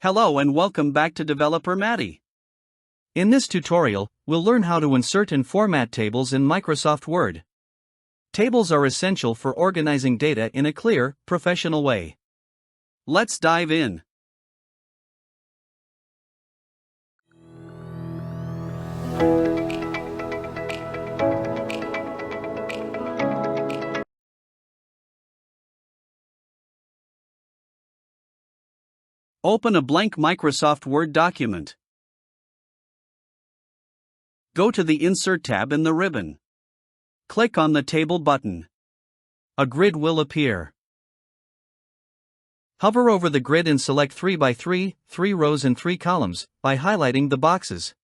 Hello and welcome back to Developer Maddy. In this tutorial, we'll learn how to insert and format tables in Microsoft Word. Tables are essential for organizing data in a clear, professional way. Let's dive in. Open a blank Microsoft Word document. Go to the Insert tab in the ribbon. Click on the Table button. A grid will appear. Hover over the grid and select 3x3, 3 rows and 3 columns, by highlighting the boxes.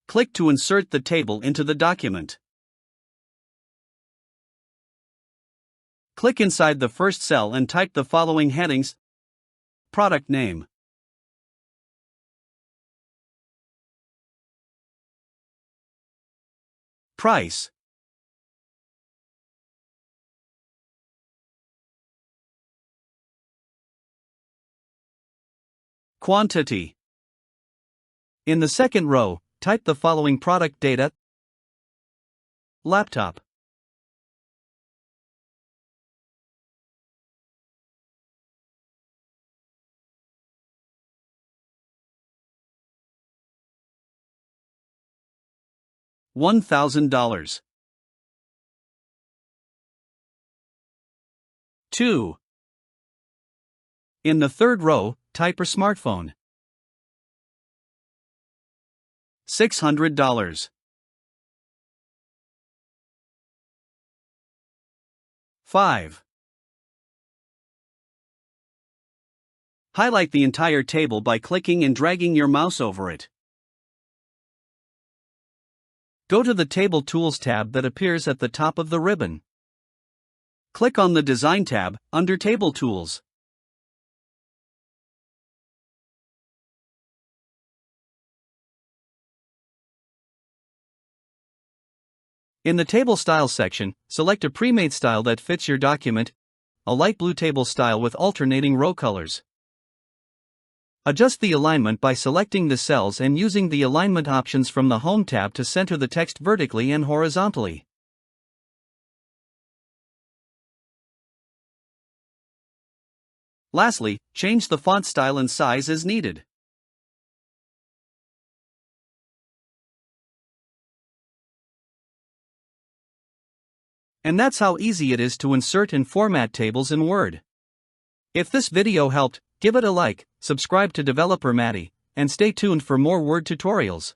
Click to insert the table into the document. Click inside the first cell and type the following headings. Product name. Price. Quantity. In the second row, type the following product data. Laptop. $1,000. 2. In the third row, type your smartphone. $600. 5. Highlight the entire table by clicking and dragging your mouse over it. Go to the Table Tools tab that appears at the top of the ribbon. Click on the Design tab, under Table Tools. In the Table Style section, select a pre-made style that fits your document, a light blue table style with alternating row colors. Adjust the alignment by selecting the cells and using the alignment options from the Home tab to center the text vertically and horizontally. Lastly, change the font style and size as needed. And that's how easy it is to insert and format tables in Word. If this video helped, give it a like, subscribe to Developer Maddy, and stay tuned for more Word tutorials.